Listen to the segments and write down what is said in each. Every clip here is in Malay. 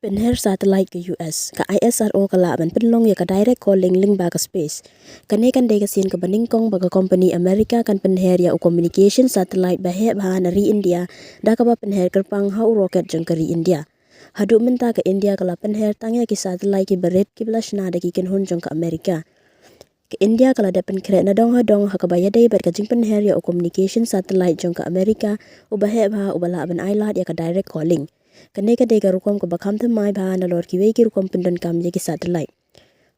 Pynher satellite ke US ka ISRO kala ban penlong ya ka direct calling link ba ka space kane kan dega sin ka baningkong baga company America kan Pynher ya u communication satellite ba he ba nari India da ka ba Pynher kerpang hau rocket jeng kari India hadu menta ka India kala Pynher tangya ki satellite ki berit ki belas na da ki ken hun jeng ka America ke India kala da pen kre na dong ha ka ba ya dai ber ka jing Pynher ya u communication satellite jeng ka America u ba he ba u bala ban island ya ka direct calling kane ka dega rukom ko bakam mai ba na lor ki weki rukom pendan kam ye ki satellite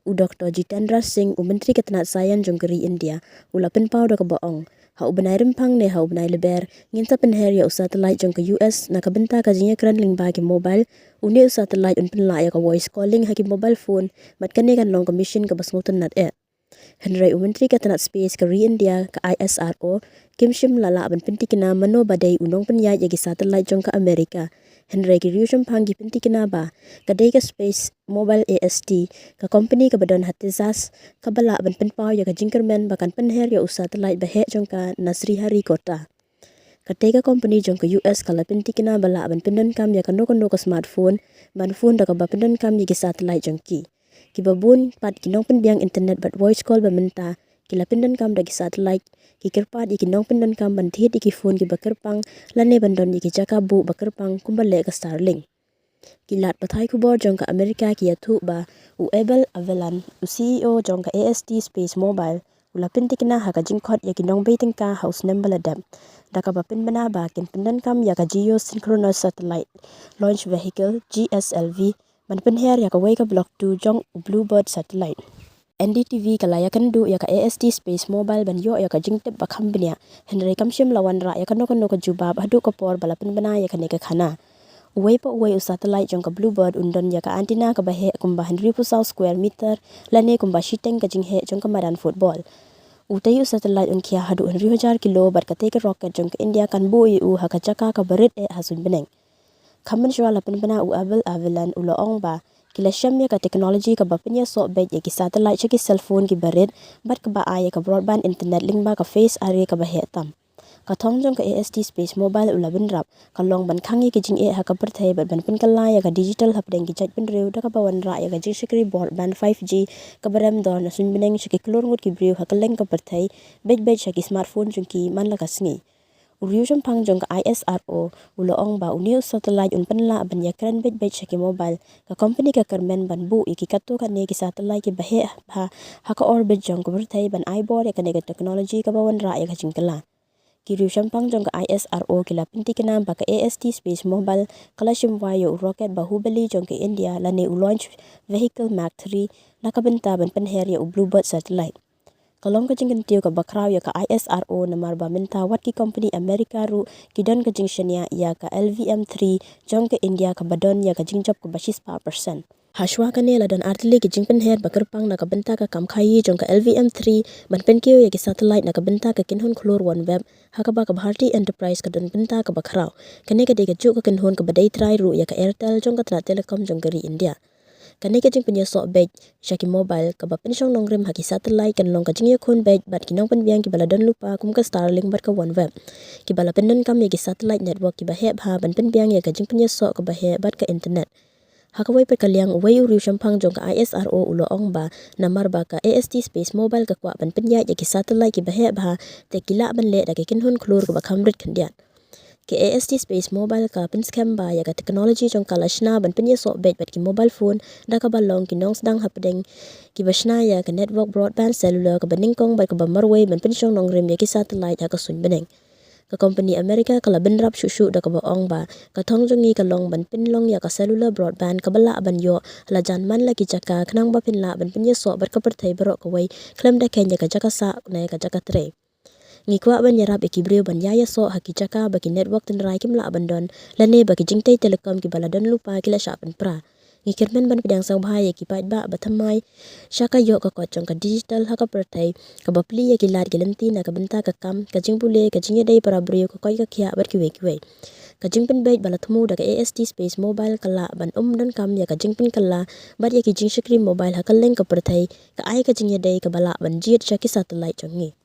u Dr. Jitendra Singh u menteri ketenat sayan jongkeri India u lapen pau da ka baong ha u benai rempang ne ha u benai leber ngin sa Pynher ya u satellite jong ke US na ka benta ka jinya kran ling ba ki mobile u ne u satellite un penla ya ka voice calling ha ki mobile phone mat kane kan long commission ka basngutan nat Henry u menteri ketenat space ke India ka ISRO Kim Shim lala ban penti kena mano badai unong penyai ya ki satellite jong ka Amerika Henry ki riusam panggi penti kena ba kadai ka space mobile AST ka company ka badan hatizas ka bala ban penpau ya ka jingkermen bakan Pynher ya u satellite bahe jong ka Nasri Hari kota kadai ka company jong ka US kala penti kena bala ban pendan kam ya ka no ka smartphone ban phone da ka ba pendan kam ya ki satellite jong ki babun pat kinong penbiang internet bat voice call ba menta kila pendan kam da ki satellite ki kerpat iki nong pendan kam ban thit iki phone ki bakerpang lane bandon iki jaka bu bakerpang kumbale ka Starlink kilat pathai kubor jong ka America ki athu ba u able avelan u CEO jong ka AST space mobile ula pentikna ha ka jingkhot ya ki nong baiting ka house number ladam da ka ba pen bana ba kin pendan kam ya ka geo synchronous satellite launch vehicle GSLV ban Pynher ya ka wai ka block 2 jong bluebird satellite NDTV kala ya kandu ya ka AST space mobile ban yo ya ka jingtep ba khambnya Henry kamshim lawan ra ya ka no ka jubab hadu ka por balapin bana ya ka ne ka khana uwai pa uwai u satellite jong ka bluebird undon ya ka antina ka bahe kumba Henry pusau square meter lane kumba shiteng ka jinghe jong ka madan football utai u satellite un kia hadu Henry 1000 kilo bar ka take rocket jong ka India kan bu u ha ka jaka ka barit hasun beneng khaman shwa lapin bana u avelan u laong ba kila shamya ka technology ka bapinya so bet ya ki satellite cha ki cellphone ki barit bat ka ba aya ka broadband internet link ba ka face are ka ba hetam ka thong jong ka AST space mobile ulabin rap ka long ban khangi ki jing ha ka perthai bat ban pin kala ya ka digital hapdeng ki chat pin reu da ka bawan ra ya ka jing shikri broadband 5G ka baram dor na sun beneng shiki klor ngut ki breu ha ka leng ka perthai bet shaki smartphone jong ki man la ka sngi Uriusam pang jong ka ISRO uloong ba uniu satellite un penla ban yakran bet shaki mobile ka company ka kermen ban bu iki katu ka ne ki satellite ki bahe ha ka orbit jong ka berthai ban ibor ya ka ne technology ka bawan ra ya ka jingkala Kiriusam pang jong ka ISRO kila pinti kena ba ka AST space mobile kala shimwayo rocket bahubali jong ka India lane u launch vehicle Mark 3 nakabenta ban Pynher ya u bluebird satellite Kalong ka jingkan tiyo ka bakraw ya ka ISRO na marba minta wat ki company America ru kidan ka jingshania ya ka LVM3 jong ka India ka badon ya ka jingjab ka basis pa percent. Hashwa ka nela dan artili ki jingpan her bakarpang na kabenta ka kamkhayi jong ka LVM3 ban penkiyo ya ki satellite na kabenta ka kinhon klor one web haka ba ka Bharti Enterprise ka dan benta ka bakraw kane ka dega juk ka kinhon ka badai try ru ya ka Airtel jong ka Tata Telecom jong kari India. Kane ka jing punya sok bed shaki mobile ka ba pensyong nongrim haki satellite kan long ka jing Ïakhun bed bat kinong penbiang ki bala don lupa kum ka Starlink bat ka OneWeb ki bala pendan kam ya ki satellite network ki bahe ha ban penbiang ya ka jing punya sok ka bahe bat ka internet hakawai per kaliang wai uriu shampang jong ka ISRO ulo ong ba namar ba ka AST space mobile ka kwa ban penya ya ki satellite ki bahe ha te kila ban le da ki kinhun klur ka ba kamrit khandian ke AST space mobile ka pin scam ba ya ka technology jong ka lashna ban pinya so bet ki mobile phone da ka balong ki nong sedang hapdeng ki basna ya ka network broadband cellular ka baningkong ba ka ba marway ban pinsyong nong rim ya ki satellite ha ka sun beneng ka company America ka labin rap shushu da ka ba ong ba ka thong jongi ka long ban pinlong ya ka cellular broadband ka bala ban yo la jan man la ki jaka khnang ba pin la ban pinya so bat ka perthai baro ka wai klam da kenya ka jaka sa na ka jaka tre ngikwa ban yarab ekibreu ban yaya so hakijaka baki network ten rai kim la bandon lane baki jingtai telecom ki baladon lupa kila sha ban pra ngikirmen ban pedang sau bhai ki pat ba bathamai shaka yo ka kochong ka digital haka perthai ka bapli ya ki lat gelenti na ka benta ka kam ka jingbule ka jingye dai para breu ka koi ka khia bat ki wei ka jingpen bait balathumu da ka AST space mobile kala ban don kam ya ka jingpen kala bat ya ki jingshikri mobile hakal leng ka perthai ka ai ka jingye dai ka bala ban jiet shaki satellite jongi